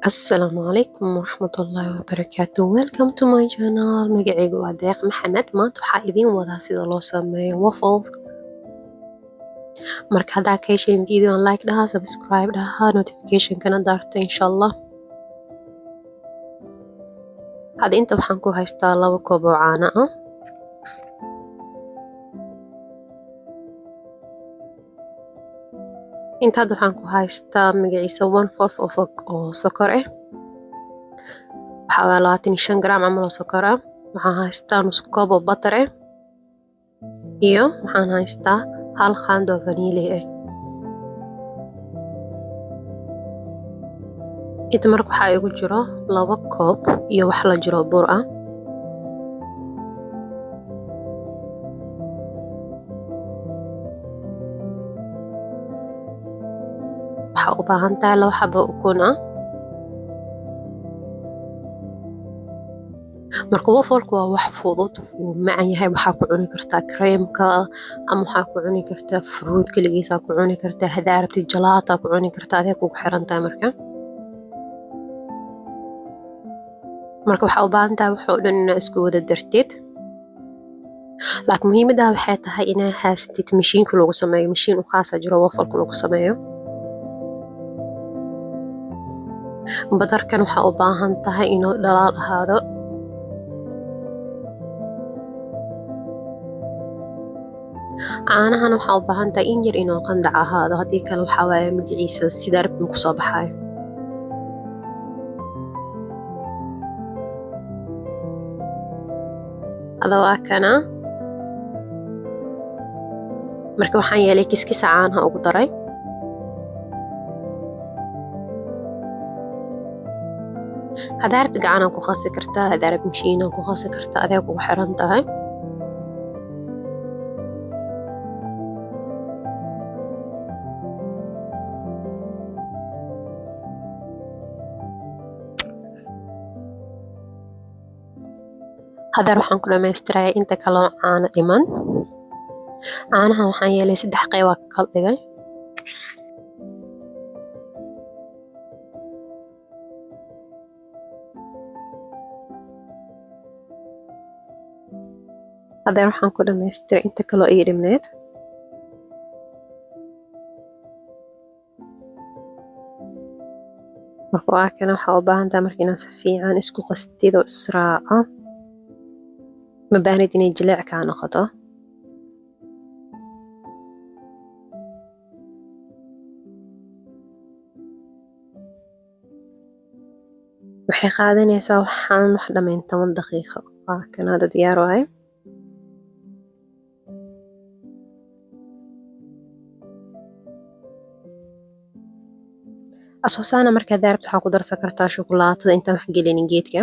السلام عليكم ورحمة الله وbarakaatu. Welcome to my channel. Magacaygu waa Deeq Maxamed. Maanta waxaa idiin wadaa sida loo sameeyo waffles. Marka haddaa ka hesheen video like dhaha, subscribe dhaha, notification kana daarta insha Allah. Hadda inta waxaan ku haystaa 2 koob oo caano ah. Inta hadda waxaan ku haystaa magaciisa 1/4 oo sokor ah. Waxaa waa 25 gram camal oo sokor ah. Waxaan haystaa nus koob oo butter ah. Iyo waxaan haystaa 1 qaando oo vanilya ah. Inta marka waxaa igu jiro 2 koob iyo wax la jiro bur ah. Waxaa u baahan tahay 2 xabo ukun ah. Marka waffle-ku waa wax fudud, wuu macaan yahay. Waxaa ku cuni kartaa cream-ka ama waxaa ku cuni kartaa fruit kaligiisa ku cuni kartaa. Hadaa rabtid jalaato ku cuni kartaa. Adee kugu xiran tahay marka. Marka waxaa u baahan tahay waxoo dhan inaad isku wada dartid. Laakiin muhiimadda waxay tahay inaad haystid mashiinka lagu sameeyo. Mashiin u khaas ah jiro waffle-ka lagu sameeyo. Batarkan waxaa u baahan tahay inuu dhalaal ahaado. Caanahan waxaa u baahan tahay in yar inuu qandac ahaado. Haddii kale waxaa waaye magaciisa sida rabbi ku soo baxaayo. Hada waa kana. Marka waxaan yeelay kiskisa caanaha ugu daray. Hadaa rabtid gacan ku qasi kartaa. Hadaa rabtid mashiin ku qasi kartaa. Adee kugu xiran tahay. Hadda waxaan ku dhammaystirayaa inta kale oo caano dhiman. Caanaha waxaan yeelay 3 qayb ka kala dhigay. Hadda waxaan ku dhammaystiray inta kale oo ii dhimneed. Marka waa kana waxaa u baahan tahay marka inaad si fiican isku qastid oo israaca. Ma baahnid inay jileec ka noqoto. Waxay qaadanaysaa waxaan wax dhamayn 10 daqiiqo. Waa kana hadda diyaar waaye. Asoosaana marka hadaa rabtid waxaa ku darsan kartaa shukulaatada intaan wax gelinin geedka.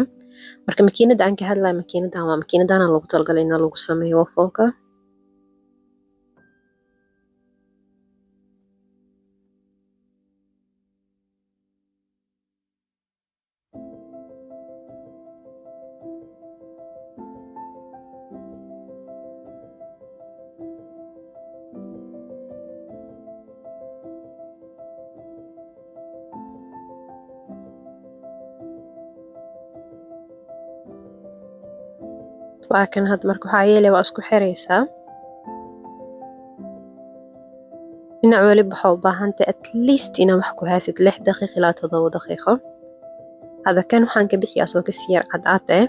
Marka makiinada aan ka hadlayo makiinadan waa makiinadan loogu talagalay in lagu sameeyo waffle-ka. Waa kan hadda marka waxaa yeelay waa isku xiraysaa. Dhinac waliba waxaa u baahan tahay at least inaad wax ku haysid 6 daqiiqo ilaa 7 daqiiqo. Hadda kan waxaan ka bixiyaa asoo ka sii yar cadcad ah.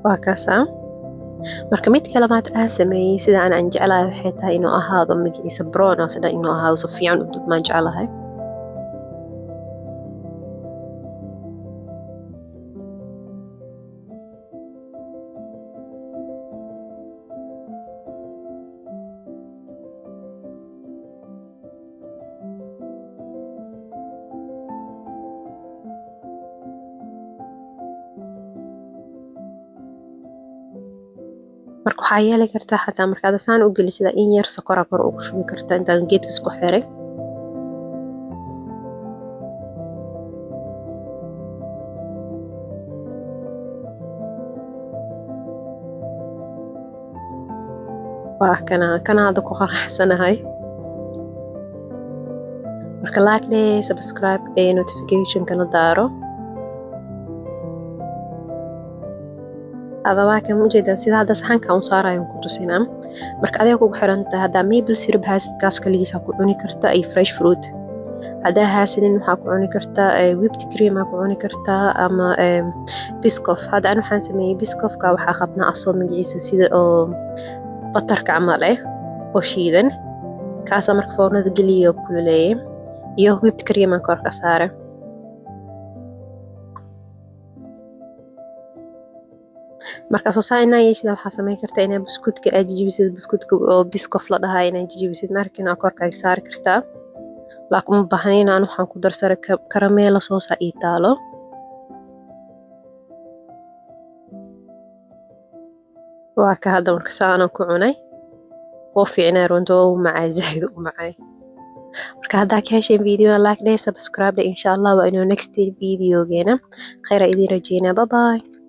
Waa kaasa. Marka mid kale maad sameeyay sida aan jeclahay waxay tahay inuu ahaado magaciisa brown oo sida inuu ahaado si fiican u dub ma jeclahay. Marka waxaa yeeli kartaa xataa markaad saan u gelisida in yar sokor kor ugu shubi kartaa intaan geedka isku xiray. kana hadda ku qanacsanahay. marka like dheh, subscribe dheh, notification kana daaro. adawaa kan ujeedaa sida hadda saxanka u saarayo ku tusinaa. marka adiga kugu xiran tahay haddaa maple syrup haasid kaas kaligiisa ku cuni kartaa iyo fresh fruit. haddaa haasidin waxaa ku cuni kartaa whipped cream aa ku cuni kartaa ama biscoff. hadda aan waxaan sameeyey biscoffka waxaa qabnaa asoo magaciisa sida oo batarka camal oo shiidan. kaasa marka foornada geliyo kululeeye iyo whipped cream aan korka saare. markaas oo saa inaa yeeshida waxaa samayn kartaa inaa buskudka aad jijibisid, buskudka oo biscoff la dhahaa inaa jijibisid markiina korka ay saari kartaa. laakiin uma baahneen aan waxaan ku darsaray karameela soosa ii taalo. waa ka hadda marka saana ku cunay oo fiicnaa runtii oo macaan zaid u macaan. marka haddaa ka hesheen video like dheh, subscribe dheh. insha Allah waa inuu next video geena khayr idin rajeynaa. Bye bye.